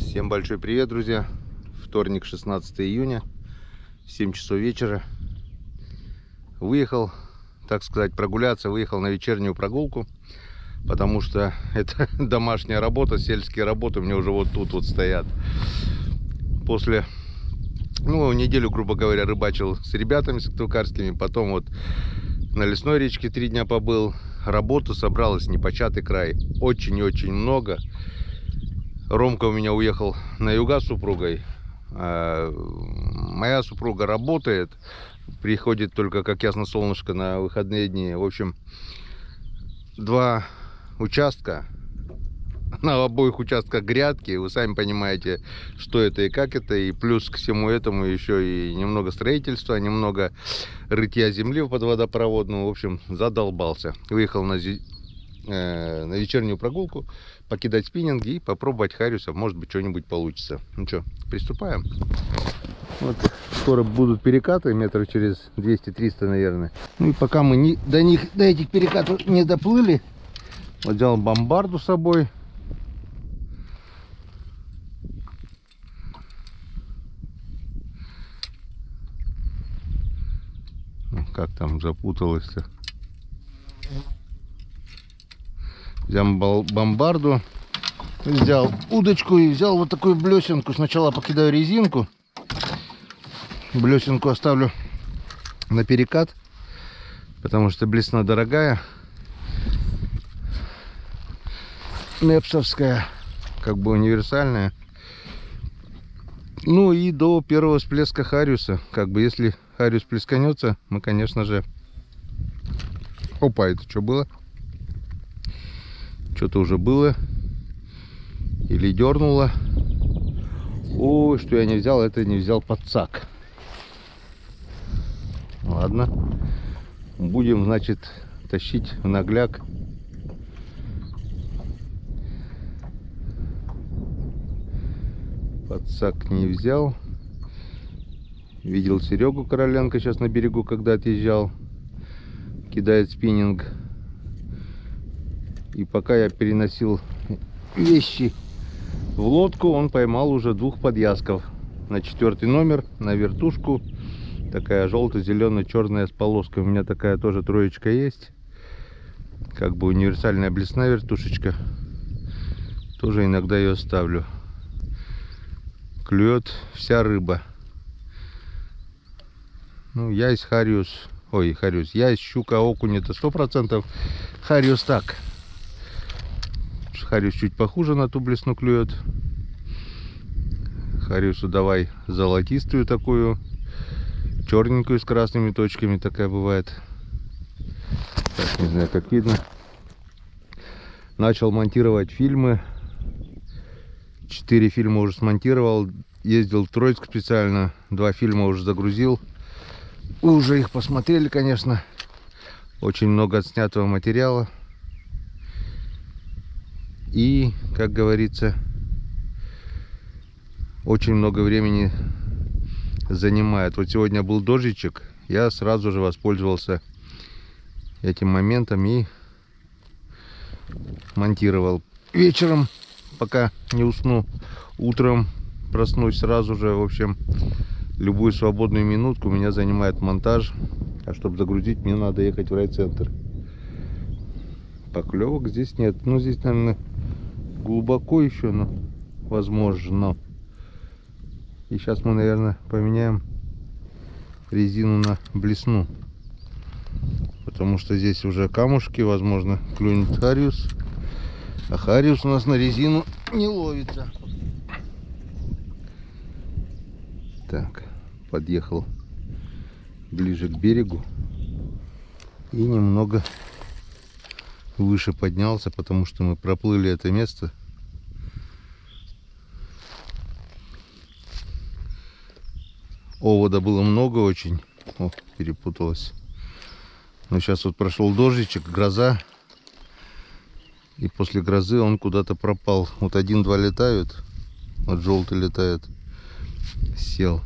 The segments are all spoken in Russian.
Всем большой привет, друзья! Вторник, 16 июня, 7 часов вечера. Выехал, так сказать, прогуляться, выехал на вечернюю прогулку, потому что это домашняя работа, сельские работы у меня уже вот тут вот стоят. После, неделю, грубо говоря, рыбачил с ребятами сыктывкарскими, потом вот на лесной речке 3 дня побыл. Работа собралась непочатый край, очень-очень много. Ромка у меня уехал на юга с супругой. Моя супруга работает, приходит только, как ясно, солнышко на выходные дни. В общем, 2 участка, на обоих участках грядки. Вы сами понимаете, что это и как это. И плюс к всему этому еще и немного строительства, немного рытья земли под водопроводную. В общем, задолбался. Выехал на вечернюю прогулку, покидать спиннинги и попробовать хариусов. Может быть, что-нибудь получится. Ну что, приступаем. Вот скоро будут перекаты, метров через 200-300, наверное. Ну и пока мы до этих перекатов не доплыли, вот взял бомбарду с собой. Как там запуталось-то. Взял бомбарду, взял удочку и взял вот такую блесенку. Сначала покидаю резинку, блесенку оставлю на перекат, потому что блесна дорогая, непсовская, как бы универсальная. Ну и до первого всплеска хариуса, как бы если хариус плесканется, мы, конечно же... Опа, это что было? Что-то уже было. Или дернуло. Ой, что я не взял, это не взял подсак. Ладно. Будем, значит, тащить в нагляк. Подсак не взял. Видел Серегу Короленко сейчас на берегу, когда отъезжал. Кидает спиннинг. И пока я переносил вещи в лодку, он поймал уже 2 подъязков. На 4-й номер, на вертушку. Такая желто-зелено-черная с полоской. У меня такая тоже троечка есть. Как бы универсальная блесна вертушечка. Тоже иногда ее ставлю. Клюет вся рыба. Ну, ясь, хариус. Ой, хариус. Ясь, щука, окунь, это 100%. Хариус так. Хариус чуть похуже на ту блесну клюет. Хариусу давай золотистую такую, черненькую с красными точками, такая бывает. Так, не знаю, как видно. Начал монтировать фильмы. 4 фильма уже смонтировал. Ездил в Троицк специально. 2 фильма уже загрузил. Вы уже их посмотрели, конечно. Очень много отснятого материала. И, как говорится, очень много времени занимает. Вот сегодня был дождичек, я сразу же воспользовался этим моментом и монтировал. Вечером, пока не усну, утром проснусь сразу же. В общем, любую свободную минутку у меня занимает монтаж. А чтобы загрузить, мне надо ехать в райцентр. Поклевок здесь нет. Ну, здесь, наверное, глубоко еще, но возможно. И сейчас мы, наверное, поменяем резину на блесну. Потому что здесь уже камушки, возможно, клюнет хариус. А хариус у нас на резину не ловится. Так, подъехал ближе к берегу. И немного выше поднялся, потому что мы проплыли это место. Овода было много очень. О, перепуталось. Но сейчас вот прошел дождичек, гроза. И после грозы он куда-то пропал. Вот 1-2 летают. Вот желтый летает. Сел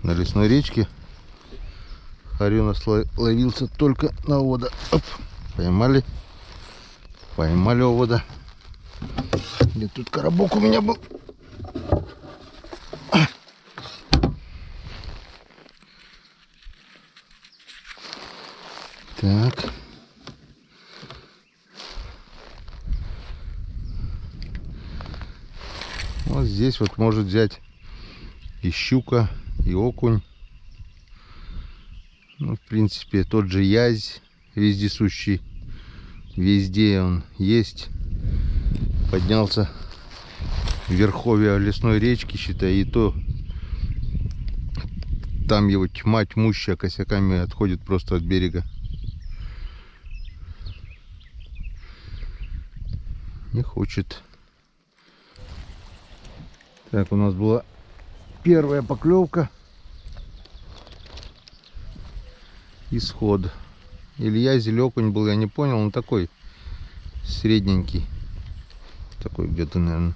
на лесной речке. Хариус ловился только на овода. Оп. Поймали овода. Где тут коробок у меня был? Так. Вот здесь вот может взять и щука, и окунь. Ну, в принципе, тот же язь вездесущий. Везде он есть. Поднялся в верховье лесной речки, считай, и то там его тьма тьмущая, косяками отходит просто от берега. Не хочет. Так, у нас была первая поклевка. Исход. Или язь, или окунь был, я не понял. Он такой средненький. Такой где-то, наверное.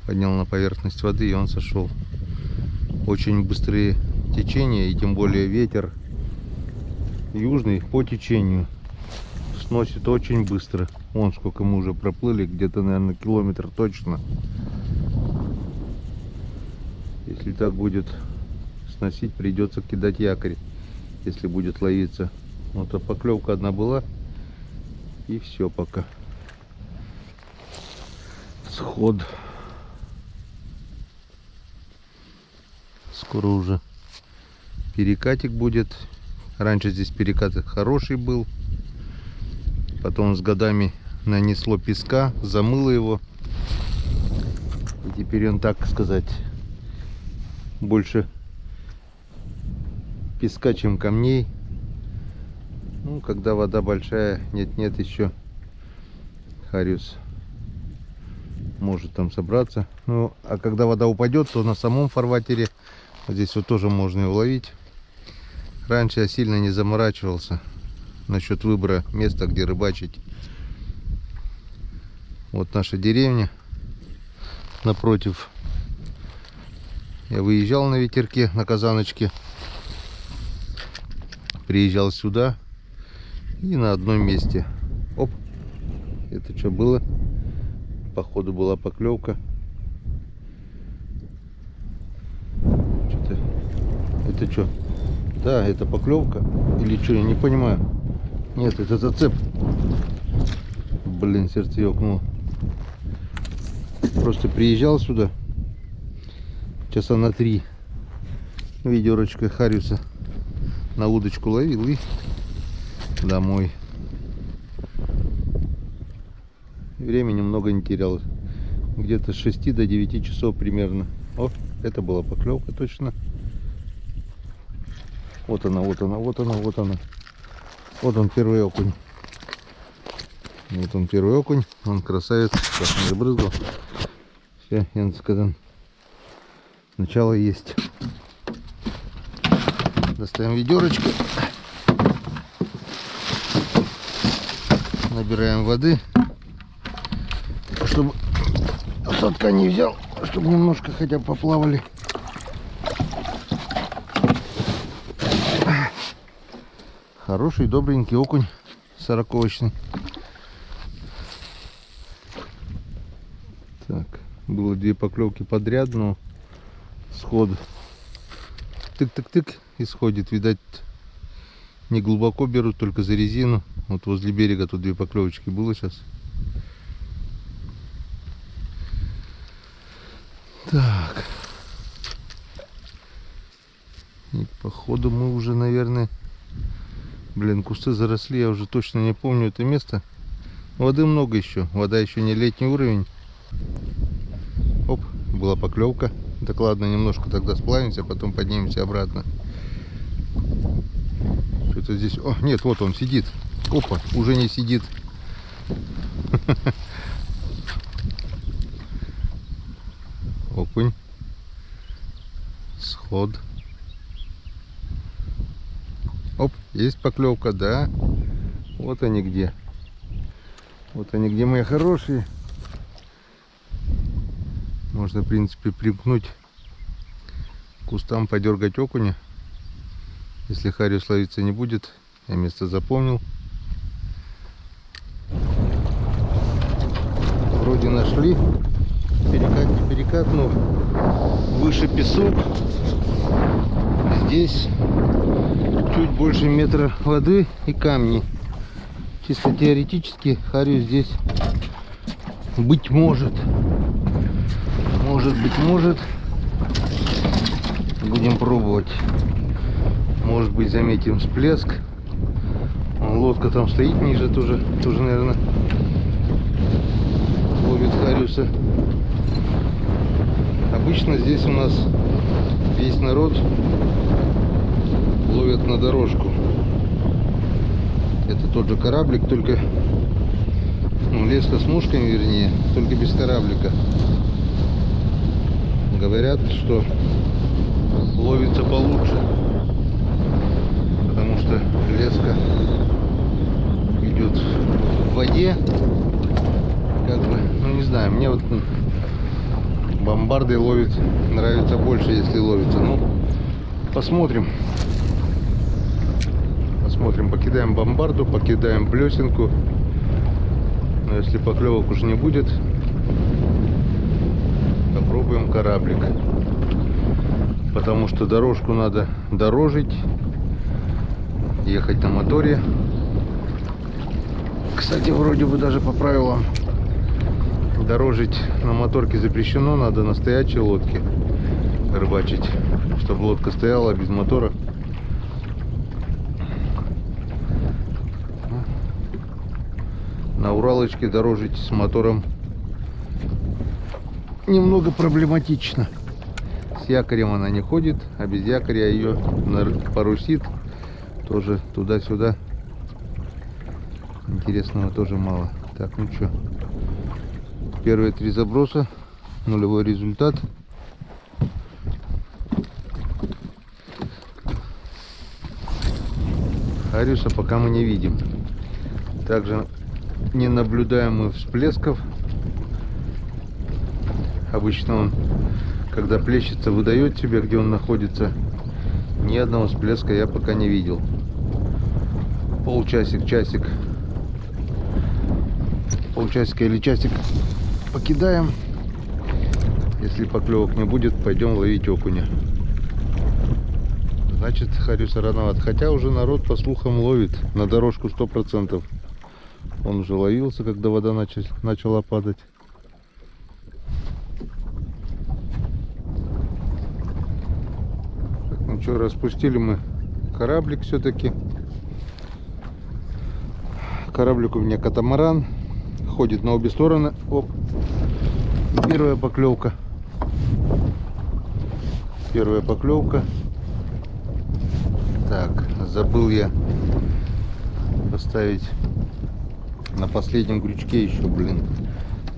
Поднял на поверхность воды, и он сошел. Очень быстрые течения, и тем более ветер южный по течению сносит очень быстро. Вон сколько мы уже проплыли, где-то, наверное, километр точно. Если так будет сносить, придется кидать якорь, если будет ловиться. Вот, а поклевка одна была, и все пока. Сход. Скоро уже перекатик будет. Раньше здесь перекат хороший был. Потом с годами нанесло песка, замыло его. И теперь он, так сказать, больше песка, чем камней. Ну, когда вода большая, нет-нет, еще хариус может там собраться. Ну, а когда вода упадет, то на самом фарватере вот здесь вот тоже можно его ловить. Раньше я сильно не заморачивался насчет выбора места, где рыбачить. Вот наша деревня напротив. Я выезжал на ветерке, на казаночке. Приезжал сюда и на одном месте. Оп! Это что было? Походу была поклевка. Что-то... Это что? Да, это поклевка. Или что, я не понимаю. Нет, это зацеп. Блин, сердце ёкнуло. Просто приезжал сюда часа на 3 ведерочкой хариуса на удочку ловил и домой. Времени много не терял. Где-то с 6 до 9 часов примерно. О, это была поклевка точно. Вот она, вот она, вот она, вот она. Вот он, первый окунь. Вот он, первый окунь. Он красавец. Сейчас не забрызгал. Все, я сказал. Начало есть. Достаем ведерочку. Набираем воды. Чтобы осадка не взял. Чтобы немножко хотя бы поплавали. Хороший, добренький окунь 40-очный. Так, было 2 поклевки подряд, но сход тык-тык-тык и сходит. Видать, не глубоко берут, только за резину. Вот возле берега тут 2 поклевочки было сейчас. Так. И походу мы уже, наверное... Блин, кусты заросли, я уже точно не помню это место. Воды много еще, вода еще не летний уровень. Оп, была поклевка. Так ладно, немножко тогда сплавимся, потом поднимемся обратно. Что-то здесь... О, нет, вот он сидит. Опа, уже не сидит. Окунь. Сход. Оп, есть поклевка, да. Вот они где. Вот они где, мои хорошие. Можно, в принципе, примкнуть к кустам, подергать окуня. Если хариус ловиться не будет, я место запомнил. Вроде нашли. Перекат, не перекат, но выше песок. Здесь чуть больше метра воды и камни. Чисто теоретически хариус здесь быть может. Может. Будем пробовать. Может быть, заметим всплеск. Вон, лодка там стоит ниже, тоже, наверное, ловит хариуса. Обычно здесь у нас весь народ ловит на дорожку. Это тот же кораблик, только леска с мушками, вернее, только без кораблика. Говорят, что ловится получше, потому что леска идет в воде, как бы, не знаю, мне вот бомбардой ловить нравится больше, если ловится. Посмотрим, покидаем бомбарду, покидаем плесенку, но если поклевок уже не будет, попробуем кораблик. Потому что дорожку надо дорожить, ехать на моторе. Кстати, вроде бы даже по правилам дорожить на моторке запрещено, надо на стоячей лодке рыбачить, чтобы лодка стояла без мотора. На Уралочке дорожить с мотором немного проблематично. С якорем она не ходит, а без якоря ее парусит тоже туда-сюда. Интересного тоже мало. Так, ну что, первые 3 заброса, нулевой результат. Хариуса пока мы не видим. Также не наблюдаем мы всплесков. Обычно он, когда плещется, выдает тебе, где он находится. Ни одного всплеска я пока не видел. Полчасика или часик покидаем. Если поклевок не будет, пойдем ловить окуня. Значит, хариуса рановато. Хотя уже народ, по слухам, ловит на дорожку 100%. Он уже ловился, когда вода начала падать. Ну что, распустили мы кораблик все-таки. Кораблик у меня катамаран. Ходит на обе стороны. Оп. Первая поклевка. Так, забыл я поставить на последнем крючке еще, блин.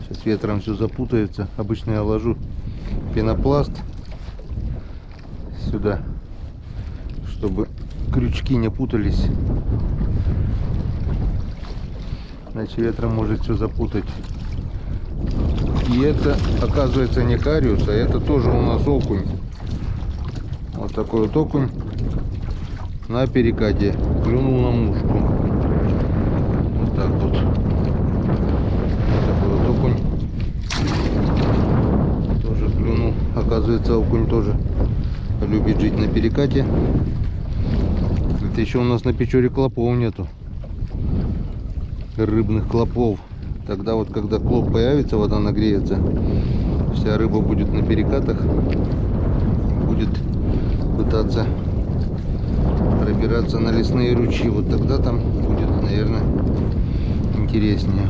Сейчас ветром все запутается. Обычно я ложу пенопласт сюда, чтобы крючки не путались. Иначе ветром может все запутать. И это, оказывается, не хариус, а это тоже у нас окунь. Вот такой вот окунь на перекате. Клюнул на мушку. Вот так вот. Такой вот окунь. Тоже клюнул. Оказывается, окунь тоже любит жить на перекате. Это еще у нас на Печоре клопов нету. Рыбных клопов. Тогда вот, когда клоп появится, вода нагреется, вся рыба будет на перекатах, будет пытаться пробираться на лесные ручьи. Вот тогда там будет, наверное, интереснее.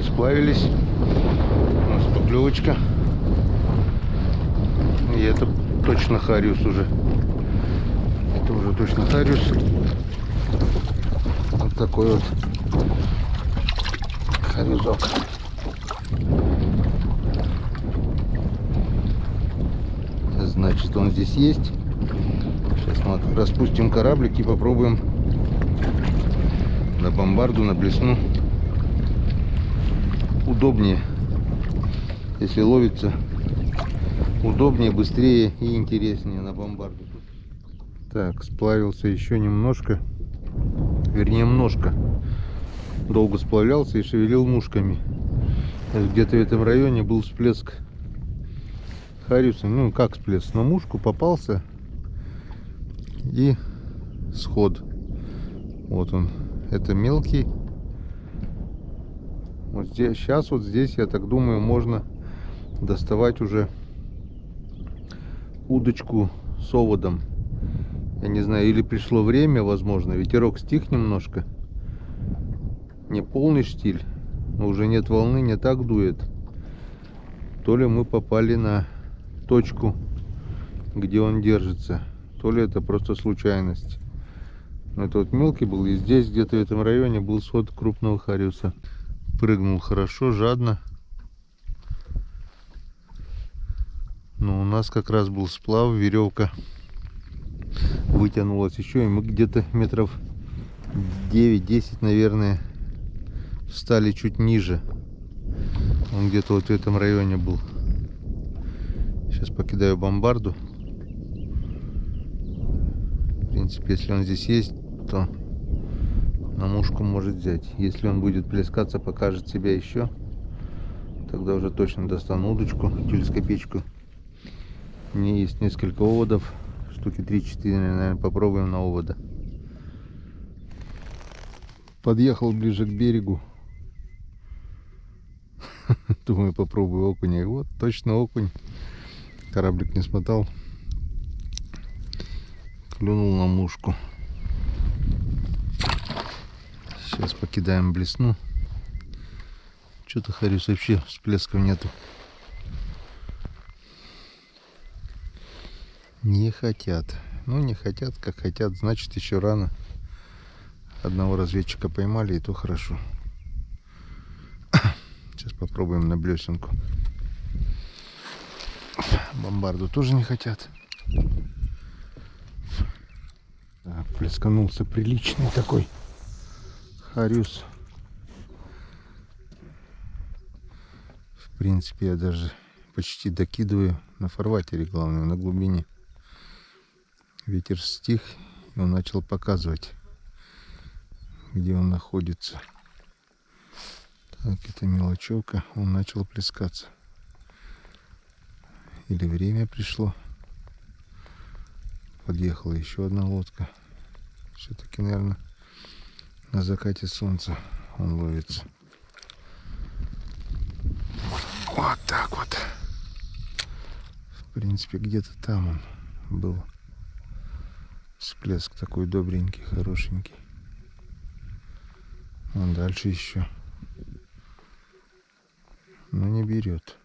Сплавились. У нас поклевочка. И это точно хариус уже. Это уже точно хариус. Вот такой вот хариусок. Значит, он здесь есть. Сейчас мы распустим кораблик и попробуем на бомбарду, на блесну. Удобнее, если ловится, удобнее, быстрее и интереснее на бомбарду. Так, сплавился еще немножко, вернее, немножко. долго сплавлялся и шевелил мушками. Где-то в этом районе был всплеск хариуса. Ну как всплеск? На мушку попался и сход. Вот он. Это мелкий. Вот здесь, сейчас вот здесь, я так думаю, можно доставать уже удочку с оводом. Я не знаю, или пришло время, возможно. Ветерок стих немножко. Не полный штиль, но уже нет волны, не так дует. То ли мы попали на точку, где он держится, то ли это просто случайность. Но это вот мелкий был, и здесь где-то в этом районе был сход крупного хариуса. Прыгнул хорошо, жадно. Но у нас как раз был сплав, веревка вытянулась еще, и мы где-то метров 9-10, наверное, встали чуть ниже. Он где-то вот в этом районе был. Сейчас покидаю бомбарду. В принципе, если он здесь есть, то на мушку может взять. Если он будет плескаться, покажет себя еще, тогда уже точно достану удочку телескопичку. У меня есть несколько оводов, штуки 3-4, наверное, попробуем на овода. Подъехал ближе к берегу. Думаю, попробую окуня. И вот, точно окунь. Кораблик не смотал. Клюнул на мушку. Сейчас покидаем блесну. Что-то хариус вообще всплесков нету. Не хотят. Ну, не хотят, как хотят. Значит, еще рано. Одного разведчика поймали, и то хорошо. Сейчас попробуем на блесенку. Бомбарду тоже не хотят. Так, плесканулся приличный такой хариус. В принципе, я даже почти докидываю на фарватере, главное, на глубине. Ветер стих, и он начал показывать, где он находится. Так, это мелочевка, он начал плескаться. Или время пришло. Подъехала еще одна лодка. Все-таки, наверное, на закате солнца он ловится. Вот так вот. В принципе, где-то там он был. Всплеск такой добренький, хорошенький. Вон дальше еще. Но не берет.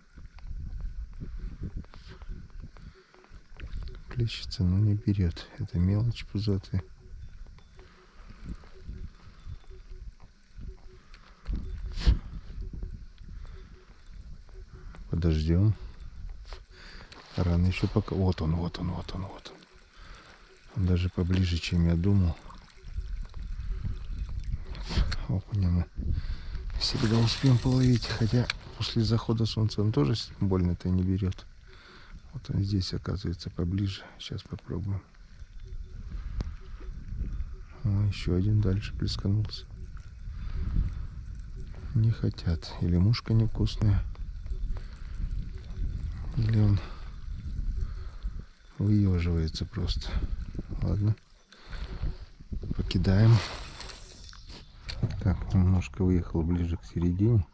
Плещется, но не берет. Это мелочь пузатая. Подождем. Рано еще пока. Вот он, вот он, вот он, вот он. Он даже поближе, чем я думал. Окуня мы всегда успеем половить, хотя после захода солнца он тоже больно-то не берет. Вот он здесь, оказывается, поближе. Сейчас попробуем. О, еще один дальше плесканулся. Не хотят. Или мушка невкусная, или он выеживается просто. Ладно, покидаем. Так, немножко выехал ближе к середине.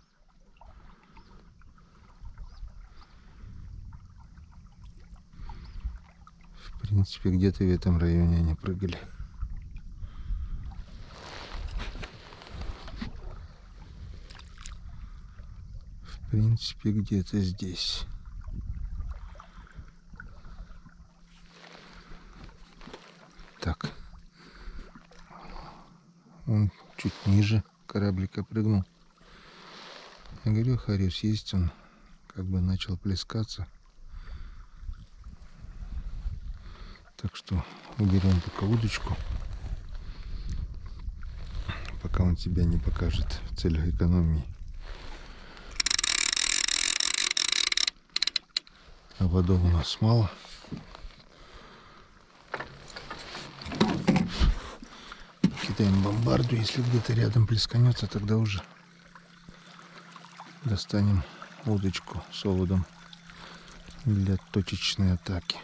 В принципе, где-то в этом районе они прыгали. В принципе, где-то здесь. Так. Он чуть ниже кораблика прыгнул. Я говорю, хариус есть, он как бы начал плескаться. Так что уберем пока удочку, пока он себя не покажет в целях экономии. А водов у нас мало. Кидаем бомбарду. Если где-то рядом плесканется, тогда уже достанем удочку с оводом для точечной атаки.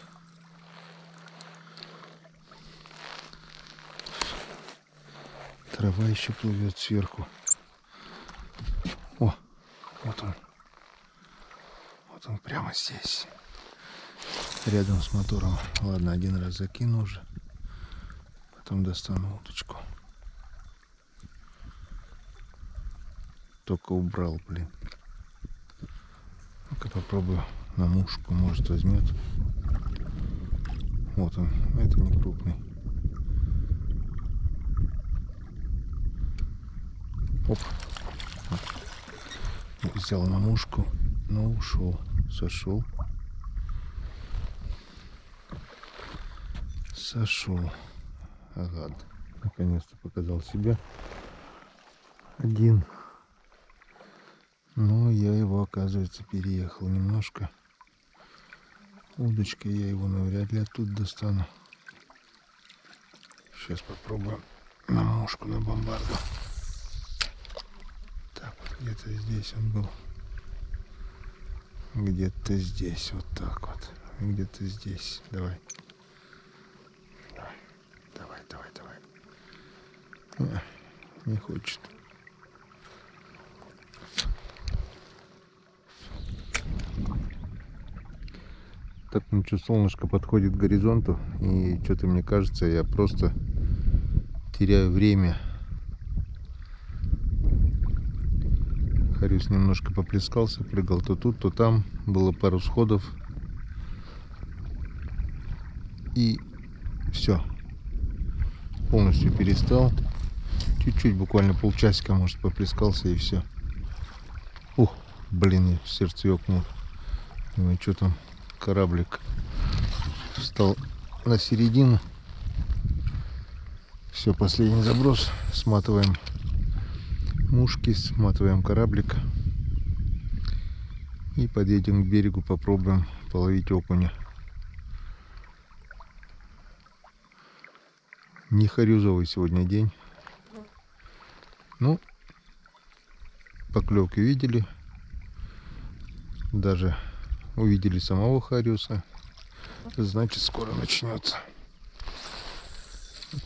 Трава еще плывет сверху. О, вот он. Вот он прямо здесь. Рядом с мотором. Ладно, один раз закину уже. Потом достану удочку. Только убрал, блин. Ну-ка попробую на мушку. Может возьмет. Вот он. Это не крупный. Оп. Взял на мушку, но ушел. Сошел. Сошел. Ага. Наконец-то показал себя. Один. Но я его, оказывается, переехал немножко. Удочкой я его навряд ли оттуда достану. Сейчас попробуем на мушку, на бомбарду. Так, вот где-то здесь он был. Где-то здесь, вот так вот. Где-то здесь. Давай. Давай. Не хочет. Так, ну что, солнышко подходит к горизонту, и что-то мне кажется, я просто теряю время. Хариус немножко поплескался, прыгал то тут, то там. Было пару сходов. И все. Полностью перестал. Чуть-чуть, буквально полчасика, может, поплескался, и все. Ух, блин, сердце ёкнуло. Думаю, что там, кораблик встал на середину. Все, последний заброс. Сматываем мушки, сматываем кораблик. И подъедем к берегу, попробуем половить окуня. Не харюзовый сегодня день. Ну, поклевки видели. Даже увидели самого хариуса. Значит, скоро начнется.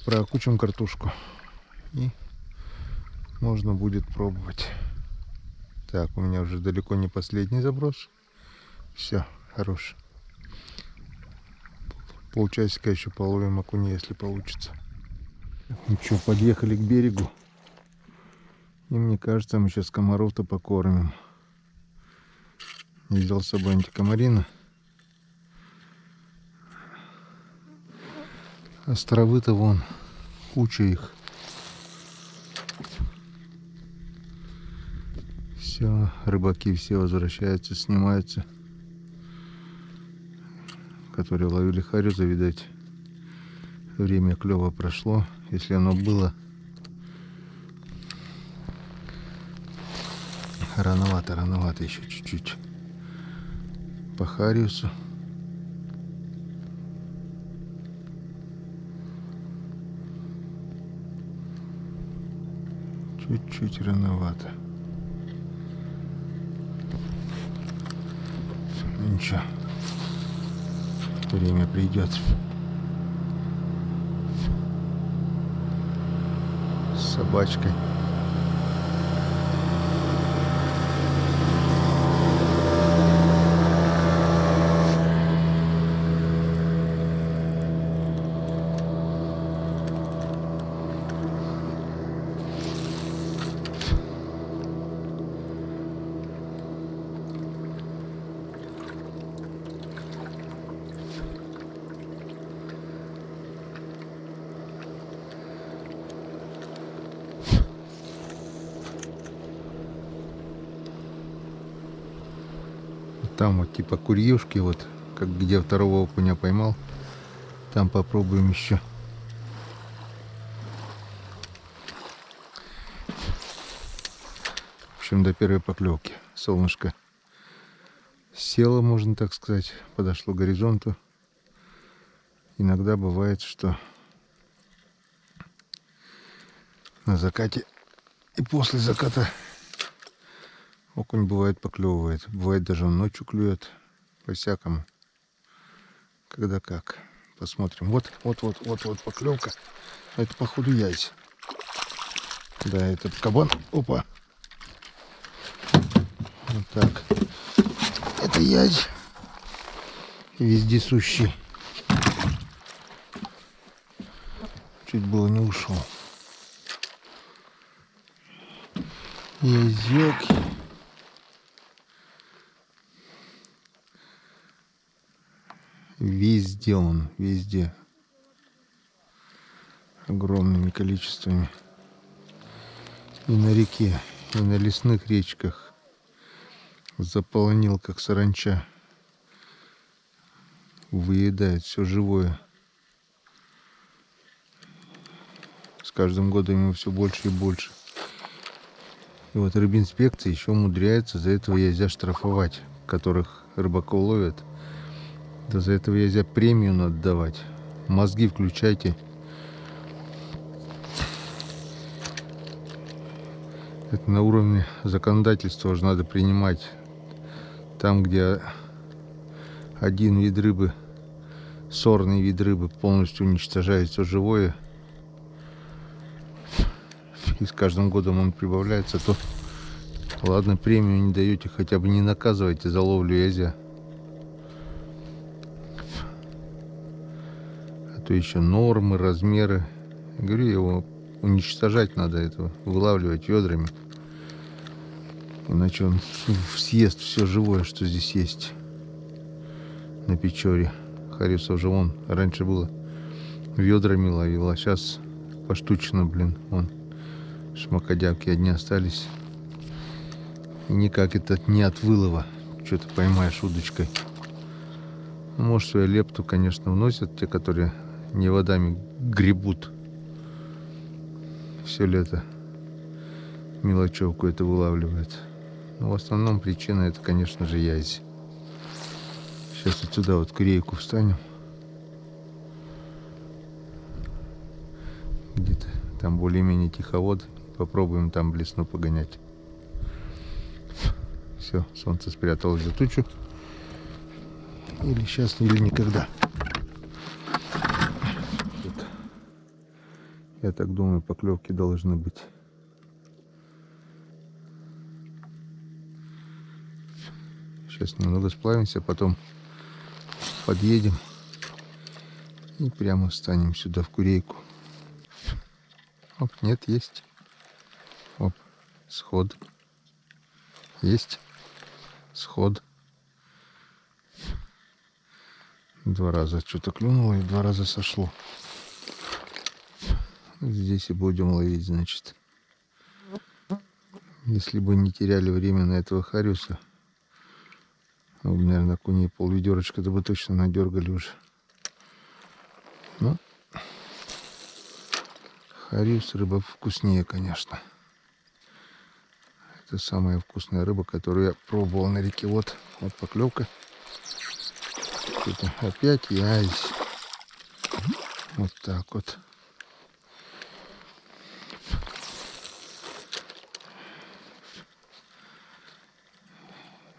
Проокучим картошку. И можно будет пробовать. Так, у меня уже далеко не последний заброс. Все, хорош. Полчасика еще половим окуня, если получится. Ну что, подъехали к берегу. И мне кажется, мы сейчас комаров-то покормим. Я взял с собой антикомарина. Островы-то вон, куча их. Все, рыбаки все возвращаются, снимаются. Которые ловили хариуза, видать, время клёва прошло, если оно было. Рановато еще чуть-чуть по хариусу. Чуть-чуть рановато. Ничего, время придет. С собачкой. Там вот типа курьюшки, вот как где второго окуня поймал. Там попробуем еще. В общем, до первой поклевки. Солнышко село, можно так сказать, подошло к горизонту. Иногда бывает, что на закате и после заката окунь бывает поклевывает. Бывает даже он ночью клюет. По-всякому. Когда как. Посмотрим. Вот поклевка. Это походу яйца. Да, этот кабан. Опа. Вот так. Это язь. Вездесущий. Чуть было не ушел. Язёк. Везде он. Везде. Огромными количествами. И на реке, и на лесных речках. Заполонил, как саранча. Выедает все живое. С каждым годом ему все больше и больше. И вот рыбинспекция еще умудряется за этого язя штрафовать, которых рыбаков ловят. Да за этого язя премию надо давать. Мозги включайте. Это на уровне законодательства уже надо принимать. Там, где один вид рыбы, сорный вид рыбы, полностью уничтожает все живое, и с каждым годом он прибавляется, то ладно, премию не даете, хотя бы не наказывайте за ловлю язя. А то еще нормы, размеры. Я говорю, его уничтожать надо, этого вылавливать ведрами. Иначе он съест все живое, что здесь есть на Печоре. Хариусов же вон раньше было ведрами ловил, а сейчас поштучно, блин, вон шмакодявки одни остались. И никак это не от вылова. Что-то поймаешь удочкой. Может, свою лепту, конечно, вносят те, которые не водами гребут все лето. Мелочевку это вылавливает. Но в основном причина это, конечно же, язь. Сейчас отсюда вот к рейку встанем. Где-то там более-менее тиховод. Попробуем там блесну погонять. Все, солнце спряталось за тучу. Или сейчас, или никогда. Тут, я так думаю, поклевки должны быть. Сейчас немного сплавимся, потом подъедем и прямо встанем сюда в курейку. Оп, нет, есть. Оп, сход. Есть. Сход. 2 раза что-то клюнуло и 2 раза сошло. Здесь и будем ловить, значит. Если бы не теряли время на этого хариуса, мы бы, наверное, окуней пол-ведерочка-то бы точно надергали уже. Ну, хариус рыба вкуснее, конечно. Это самая вкусная рыба, которую я пробовал на реке. Вот поклевка. Это опять язь. Вот так вот.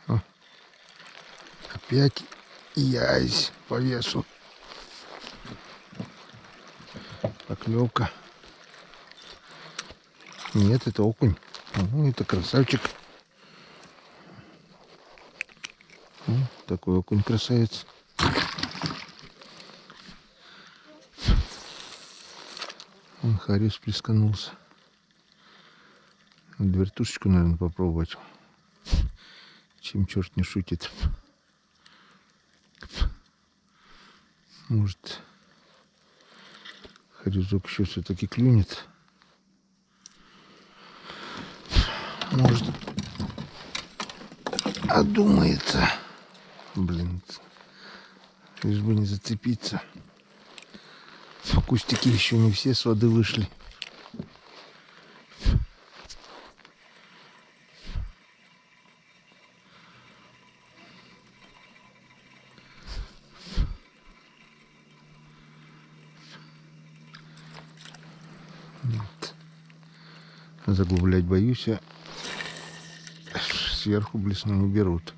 О, опять язь по весу. Поклевка. Нет, это окунь. Ну, это красавчик. Такой окунь красавец. Он хариус плесканулся. Надо вертушечку, наверное, попробовать. Чем черт не шутит. Может, хариусок еще все-таки клюнет. Может, одумается. Блин, лишь бы не зацепиться. Кустики еще не все с воды вышли. Вот. Заглублять боюсь, а сверху блесну не берут.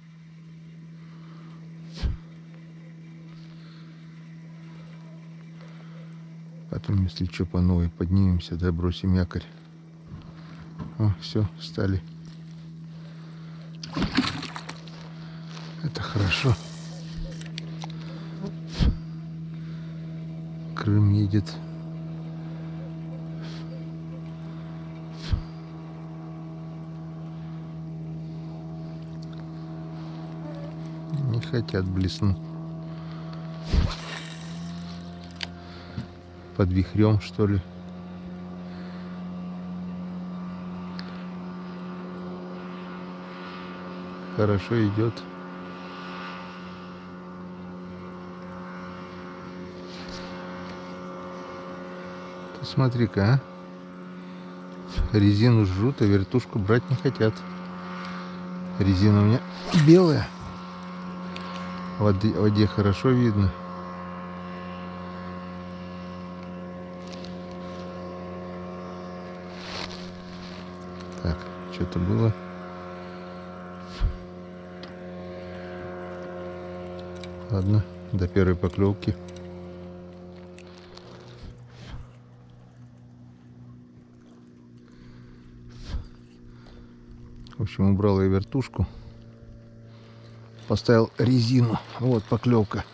Потом, если что, по новой поднимемся, да бросим якорь. О, все, встали. Это хорошо. Крым едет. Не хотят блеснуть. Под вихрем, что ли? Хорошо идет. Ты смотри-ка, а? Резину жрут, а вертушку брать не хотят. Резина у меня белая. В воде хорошо видно. Так, что-то было. Ладно, до первой поклевки. В общем, убрал я вертушку. Поставил резину. Вот поклевка.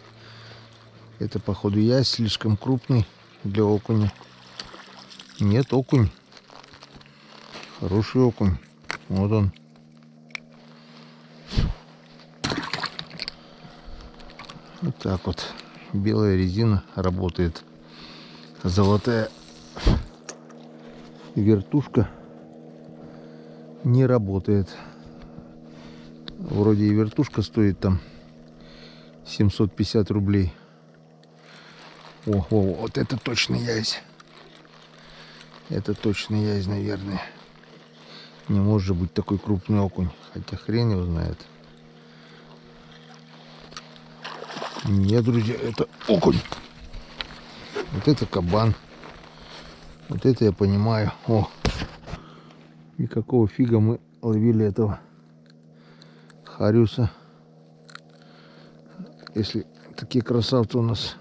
Это, походу, ясь слишком крупный для окуня. Нет, окунь. Хороший окунь. Вот он. Вот так вот. Белая резина работает. Золотая вертушка не работает. Вроде и вертушка стоит там 750 рублей. О, вот это точно ясь. Это точно ясь, наверное. Не может быть такой крупный окунь. Хотя хрен его знает. Нет, друзья, это окунь. Вот это кабан. Вот это я понимаю. О! И какого фига мы ловили этого хариуса, если такие красавцы у нас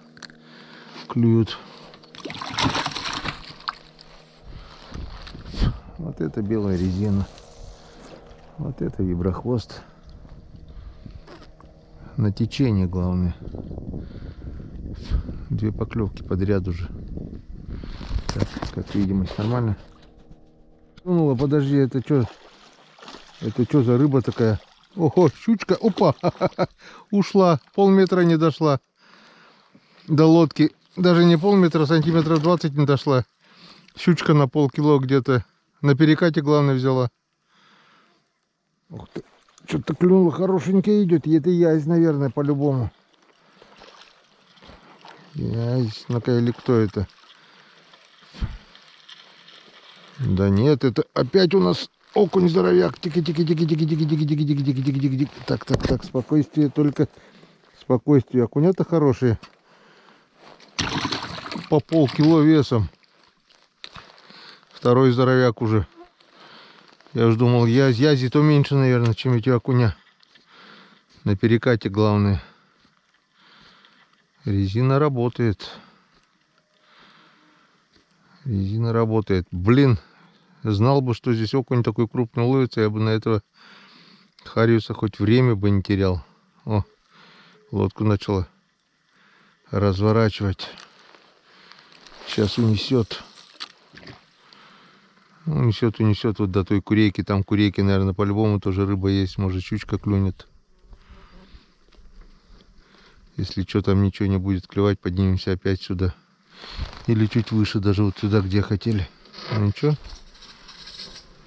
клюют. Вот это белая резина. Вот это виброхвост. На течение, главное. 2 поклевки подряд уже. Так, как видимость нормально. Ну, подожди, это что? Это что за рыба такая? Ого, щучка, опа, ушла, полметра не дошла до лодки. Даже не полметра, сантиметров 20 не дошла. Щучка на полкило где-то. На перекате, главное, взяла. Ух ты, что-то клюнуло, хорошенькая идет. И это ясь, наверное, по-любому. Ясь, ну-ка, или кто это? Да нет, это опять у нас окунь здоровяк. Тики-тики-тики-тики-тики-тики-тики-тики-тики-тики-тики. Так, спокойствие, только спокойствие. Окунята хорошие. По полкило весом. Второй здоровяк уже. Я уж думал, язи-то меньше, наверное, чем эти окуня. На перекате главное. Резина работает. Резина работает. Блин, знал бы, что здесь окунь такой крупный ловится, я бы на этого хариуса хоть время бы не терял. О, лодку начала разворачивать. Сейчас унесет. Унесет вот до той курейки. Там курейки, наверное, по-любому тоже рыба есть. Может, щучка клюнет. Если что, там ничего не будет клевать, поднимемся опять сюда. Или чуть выше, даже вот сюда, где хотели. Ну ничего.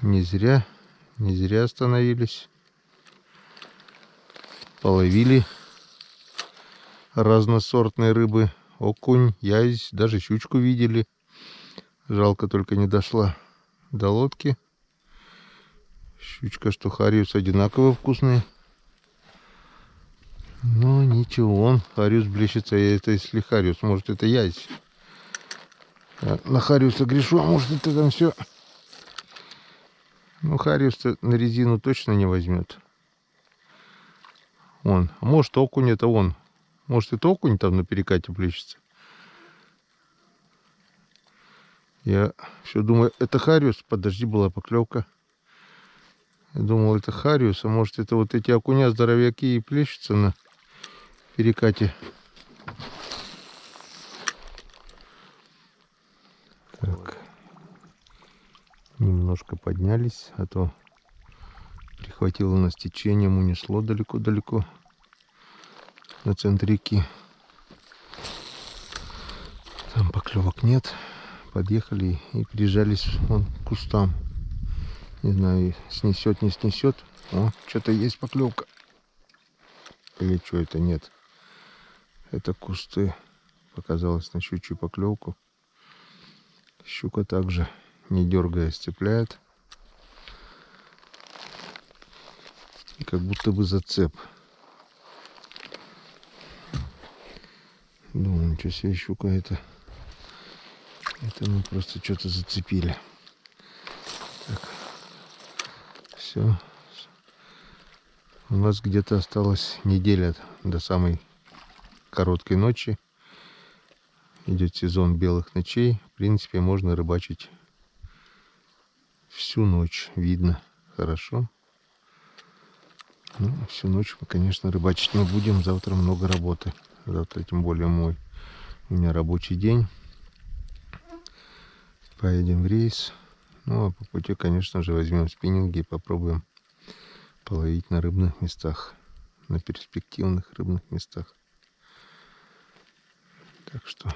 Не зря остановились. Половили разносортные рыбы. Окунь, язь, даже щучку видели. Жалко, только не дошла до лодки. Щучка, что хариус, одинаково вкусные. Но ничего, он хариус блещется. Это если хариус, может, это язь. На хариуса грешу, а может, это там все Ну, хариус на резину точно не возьмет. Вон. А может, окунь это он. Может, это окунь там на перекате плещется. Я все думаю, это хариус. Подожди, была поклевка. Я думал, это хариус. А может, это вот эти окуня здоровяки и плещутся на перекате. Так. Немножко поднялись, а то прихватило нас течением, унесло далеко-далеко на центр реки. Там поклевок нет. Подъехали и прижались вон к кустам. Не знаю, снесет, не снесет. О, что-то есть поклевка. Или что это? Нет. Это кусты. Показалось на щучью поклевку. Щука также, не дергаясь, цепляет. И как будто бы зацеп. Думаю, ничего себе, щука это. Это мы просто что-то зацепили. Так. Все. У нас где-то осталась неделя до самой короткой ночи. Идет сезон белых ночей. В принципе, можно рыбачить всю ночь. Видно хорошо. Ну, всю ночь мы, конечно, рыбачить не будем. Завтра много работы. Завтра, тем более, у меня рабочий день. Поедем в рейс. Ну, а по пути, конечно же, возьмем спиннинги и попробуем половить на рыбных местах. На перспективных рыбных местах. Так что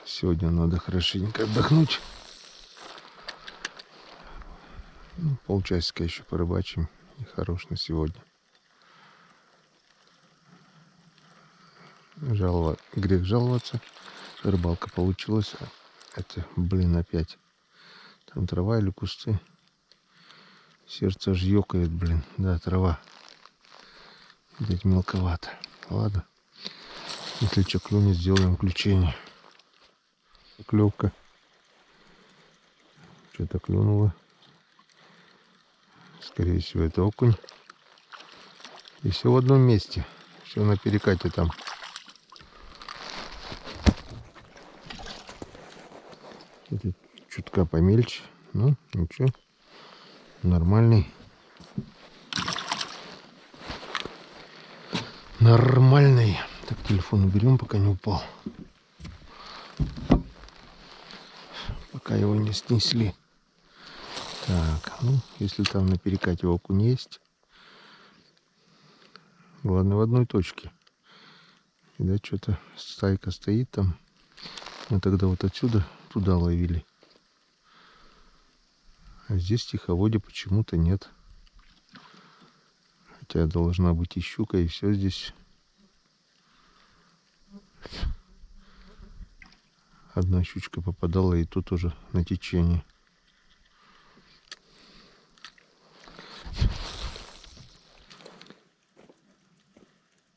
сегодня надо хорошенько отдохнуть. Ну, полчасика еще порыбачим. И хорош на сегодня. Грех жаловаться. Рыбалка получилась. Это, блин, опять. Там трава или кусты. Сердце аж ёкает, блин. Да, трава. Видать, мелковато. Ладно. Если что клюнет, сделаем включение. Клевка. Что-то клюнуло. Скорее всего, это окунь. И все в одном месте. Все на перекате там. Это чутка помельче. Ну, ничего. Нормальный. Нормальный. Так, телефон уберем, пока не упал. Пока его не снесли. Так, ну, если там на перекате окунь есть. Главное, в одной точке. Видать, что-то стайка стоит там. Мы тогда вот отсюда туда ловили. А здесь в тиховоде почему-то нет. Хотя должна быть и щука, и все здесь. Одна щучка попадала, и тут уже на течение.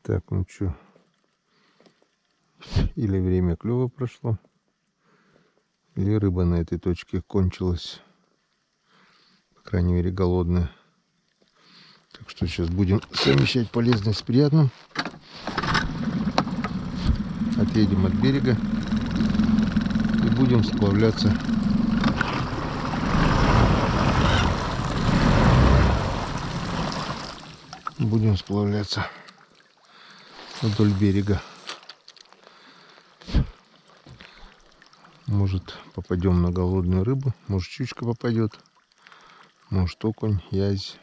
Так, ну что, или время клёва прошло, или рыба на этой точке кончилась, по крайней мере голодная. Так что сейчас будем совмещать полезное с приятным. Отъедем от берега и будем сплавляться вдоль берега. Может, попадем на голодную рыбу, может, щучка попадет, может, окунь, язь.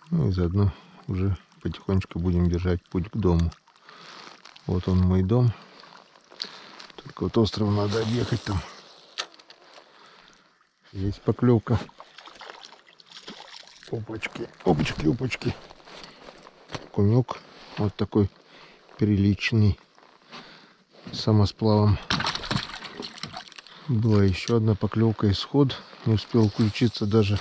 Ну и заодно уже потихонечку будем держать путь к дому. Вот он, мой дом. Только вот остров надо объехать там. Есть поклевка. Опачки, опачки, опачки. Окунек вот такой приличный, самосплавом. Была еще одна поклевка, исход. Не успел включиться даже.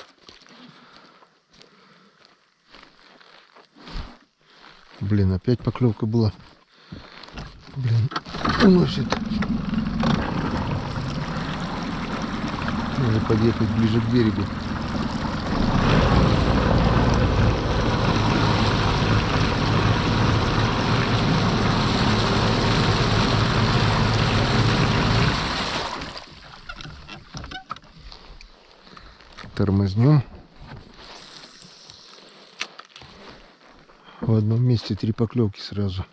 Блин, опять поклевка была. Блин, уносит. Надо подъехать ближе к берегу. Тормознем. В одном месте 3 поклевки сразу.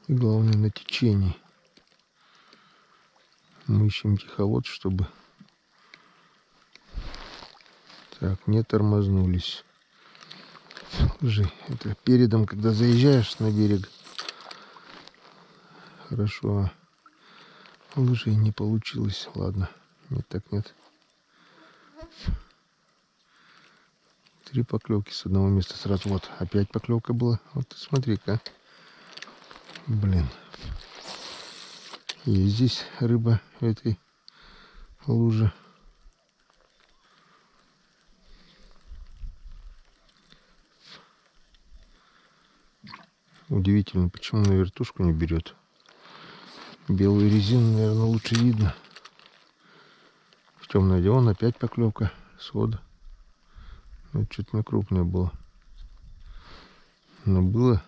И главное на течении. Мы ищем тиховод, чтобы... Так, не тормознулись. Слушай, это передом, когда заезжаешь на берег, хорошо. Лыжи не получилось. Ладно. Нет, так нет. 3 поклевки с одного места сразу. Вот, опять поклевка была. Вот ты смотри-ка. Блин. Есть здесь рыба в этой луже. Удивительно, почему на вертушку не берет. Белую резину, наверное, лучше видно. В темное дело опять поклевка свода. Ну, что-то не крупное было. Но было.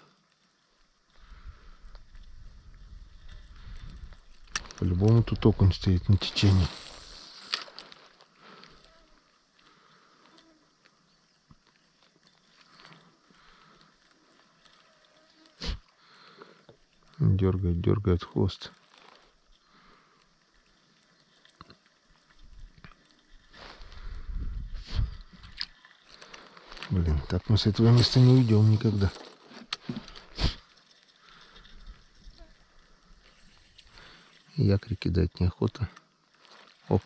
По-любому тут окунь стоит на течении. Дергает хвост. Блин, так мы с этого места не уйдем никогда. Якорь кидать неохота. Оп.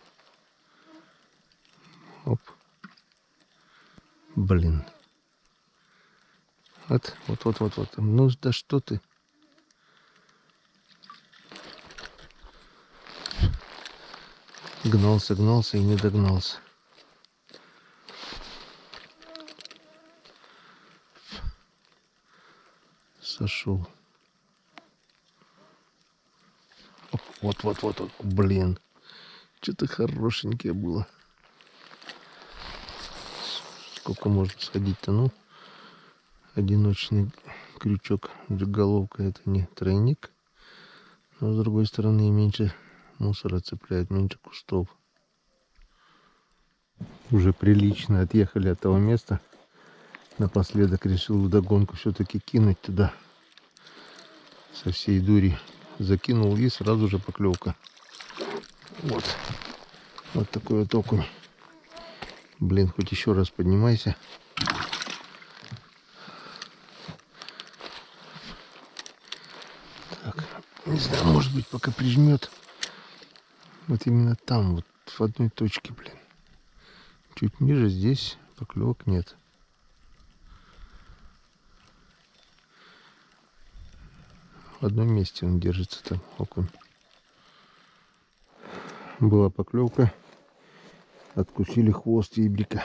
Оп. Блин. Вот. Ну да что ты? Гнался и не догнался. Сошел. Вот. Блин. Что-то хорошенькое было. Сколько можно сходить-то? Ну, одиночный крючок, головка, это не тройник. Но с другой стороны меньше мусора цепляет, меньше кустов. Уже прилично отъехали от того места. Напоследок решил вдогонку все-таки кинуть туда. Со всей дури закинул и сразу же поклевка. Вот такой вот окунь. Блин, хоть еще раз поднимайся. Так, не знаю, может быть, пока прижмет. Вот именно там, вот в одной точке, блин. Чуть ниже здесь поклевок нет. В одном месте он держится там, окунь. Была поклевка. Откусили хвост ибрика.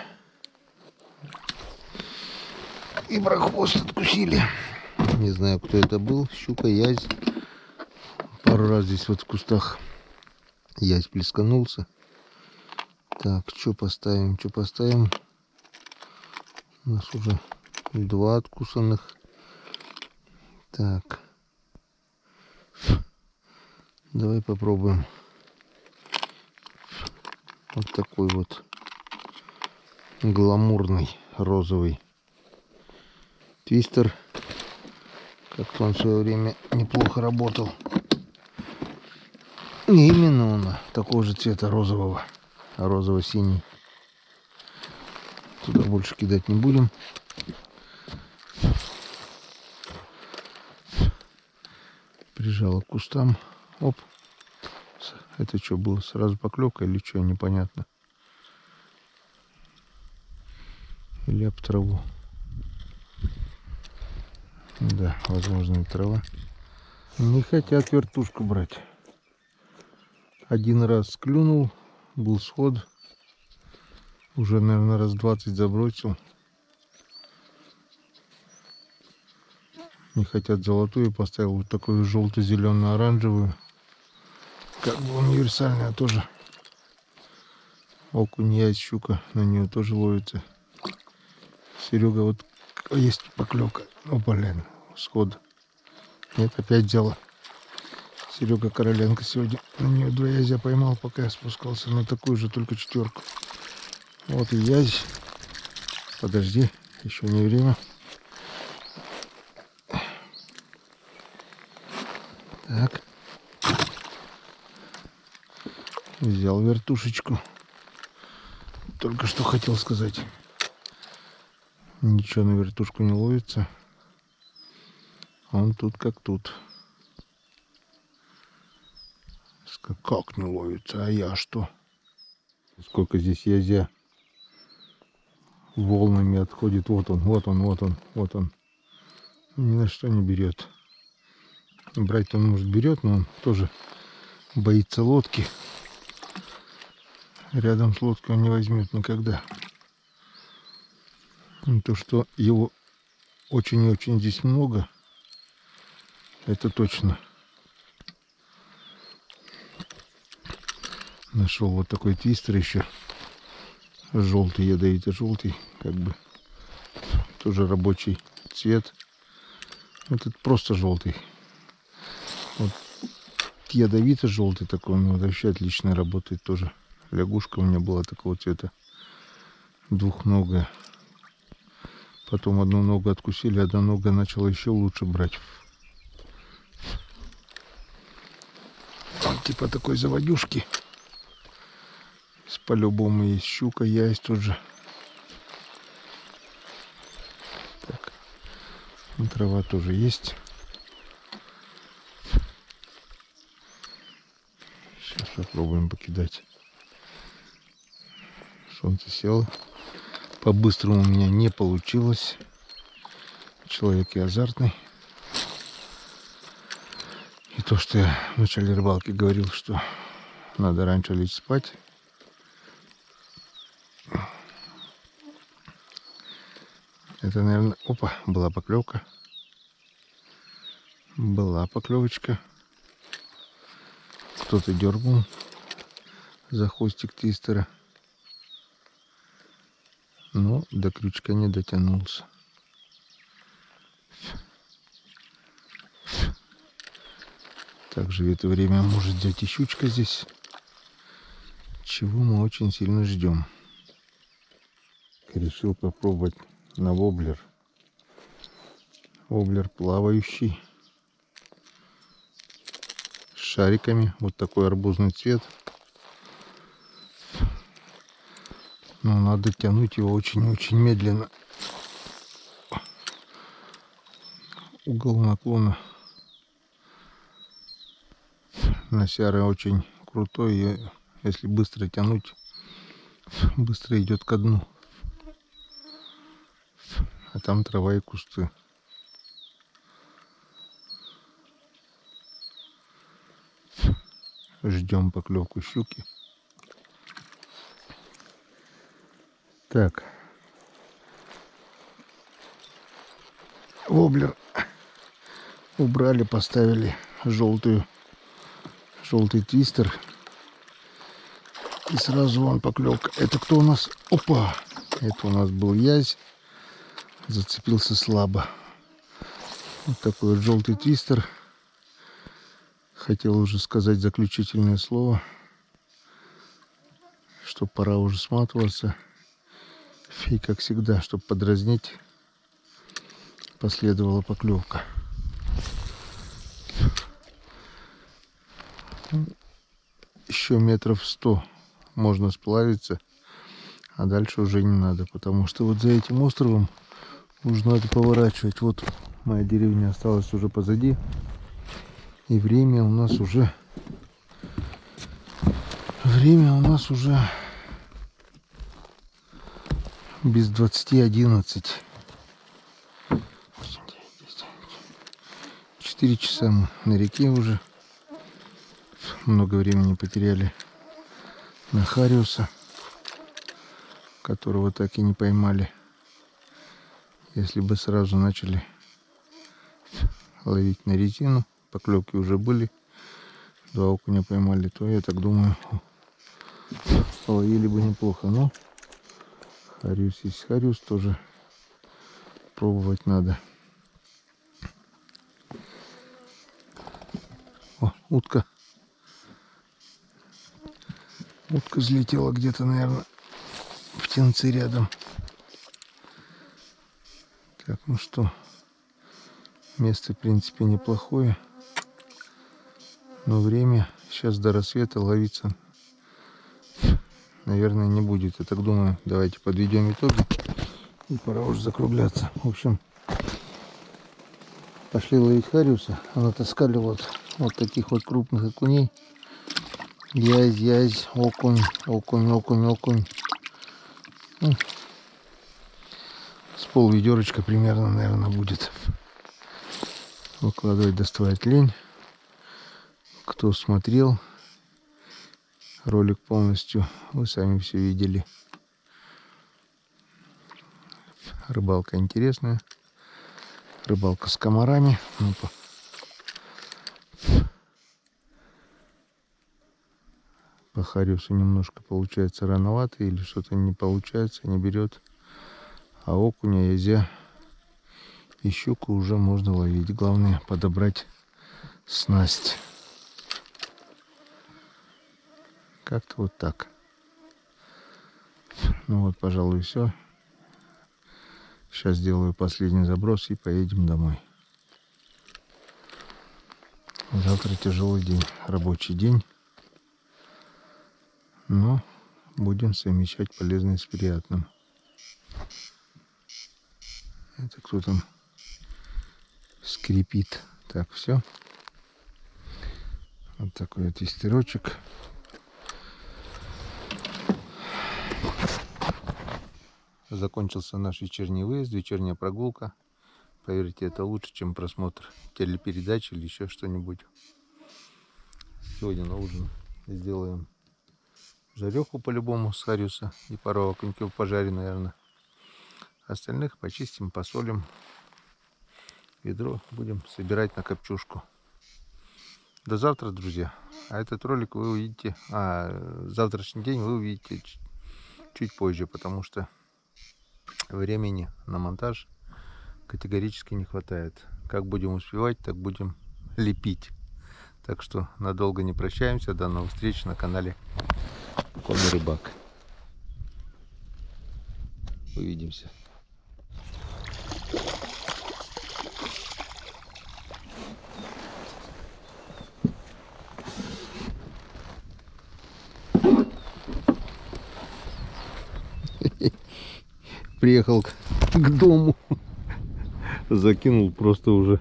Иброхвост откусили. Не знаю, кто это был. Щука, язь. Пару раз здесь вот в кустах язь плесканулся. Так, что поставим? У нас уже 2 откусанных. Так. Давай попробуем. Вот такой вот гламурный розовый твистер. Как-то он в свое время неплохо работал. Не именно он такого же цвета розового, а розово-синий. Туда больше кидать не будем. Прижало к кустам. Оп. Это что было? Сразу поклевка или что? Непонятно. Или об траву. Да, возможно, и трава. Не хотят вертушку брать. Один раз клюнул, был сход. Уже, наверное, раз 20 забросил. Не хотят золотую, поставил вот такую желто-зеленую-оранжевую. как бы универсальная тоже. Окунь, ясь, щука, на нее тоже ловится. Серега, вот есть поклевка. О, блин, сход. Нет, опять взяла. Серега Короленко сегодня на нее 2 язя поймал, пока я спускался на такую же, только 4. Вот и язь. Подожди, еще не время. Так. Взял вертушечку. Только что хотел сказать. Ничего на вертушку не ловится. Он тут как тут. Как не ловится? А я что? Сколько здесь язя волнами отходит. Вот он, вот он, вот он, вот он. Ни на что не берет. Брать он, может, берет, но он тоже боится лодки. Рядом с лодкой он не возьмет никогда. То, что его очень и очень здесь много, это точно. Нашел вот такой твистер еще. Желтый, ядовито-желтый. Как бы тоже рабочий цвет. Этот просто желтый. Вот ядовито-желтый такой, он вообще отлично работает тоже. Лягушка у меня была такого цвета. Двухногая. Потом одну ногу откусили, одна нога начала еще лучше брать. Там типа такой заводюшки. По-любому есть щука, ясь тут же. Так. Трава тоже есть. Сейчас попробуем покидать. Солнце село. По-быстрому у меня не получилось. Человек я азартный. И то, что я в начале рыбалки говорил, что надо раньше лечь спать. Это, наверное... Опа, была поклевка. Была поклевочка. Кто-то дергнул за хвостик твистера. Но до крючка не дотянулся. Также в это время может взять и щучка здесь. Чего мы очень сильно ждем. Решил попробовать на воблер. Воблер плавающий. С шариками. Вот такой арбузный цвет. Но надо тянуть его очень-очень медленно. Угол наклона на сяры очень крутой. И если быстро тянуть, быстро идет ко дну. А там трава и кусты. Ждем поклевку щуки. Так. Воблер убрали, поставили желтый твистер. И сразу вон поклевка. Это кто у нас? Опа! Это у нас был язь. Зацепился слабо. Вот такой вот желтый твистер. Хотел уже сказать заключительное слово, что пора уже сматываться. И как всегда, чтобы подразнить, последовала поклевка. Еще метров 100 можно сплавиться, а дальше уже не надо, потому что вот за этим островом уже надо поворачивать. Вот моя деревня осталась уже позади, и время у нас уже без 20:11. 4 часа мы на реке уже. Много времени потеряли на хариуса, которого так и не поймали. Если бы сразу начали ловить на резину, поклевки уже были, 2 окуня поймали, то я так думаю, половили бы неплохо. Но хариус есть хариус, тоже пробовать надо. О, утка. Утка взлетела где-то, наверное, в птенцы рядом. Так, ну что, место, в принципе, неплохое. Но время сейчас до рассвета ловиться, наверное, не будет. Я так думаю, давайте подведем итоги. И пора уже закругляться. В общем, пошли ловить хариуса. А натаскали вот таких вот крупных окуней. Язь, окунь. Ну, с пол ведерочка примерно, наверное, будет. Выкладывать, доставать лень. Кто смотрел ролик полностью, вы сами все видели. Рыбалка интересная. Рыбалка с комарами. По хариусу немножко получается рановато, или что-то не получается, не берет. А окуня, язя и щуку уже можно ловить. Главное подобрать снасть. Как-то вот так. Ну вот, пожалуй, все. Сейчас сделаю последний заброс и поедем домой. Завтра тяжелый день, рабочий день. Но будем совмещать полезное с приятным. Это кто там скрипит. Так, все. Вот такой вот истерочек. Закончился наш вечерний выезд, вечерняя прогулка. Поверьте, это лучше, чем просмотр телепередач или еще что-нибудь. Сегодня на ужин сделаем жареху по-любому с хариуса и пару окуньков пожарим, наверное. Остальных почистим, посолим. Ведро будем собирать на копчушку. До завтра, друзья. А этот ролик вы увидите, завтрашний день вы увидите чуть позже, потому что времени на монтаж категорически не хватает. Как будем успевать, так будем лепить. Так что надолго не прощаемся. До новых встреч на канале Конный Рыбак. Увидимся. Приехал к дому, закинул просто уже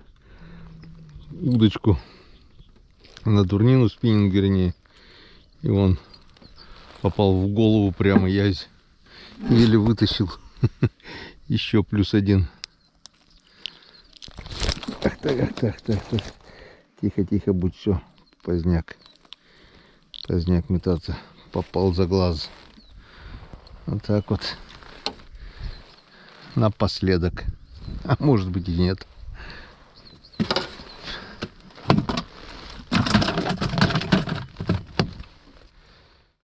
удочку на турнину, спиннинг вернее, и он попал в голову прямо, язь, еле вытащил. Еще +1. Так. Тихо, будь, все, поздняк метаться, попал за глаз. Вот так вот. Напоследок. А может быть и нет.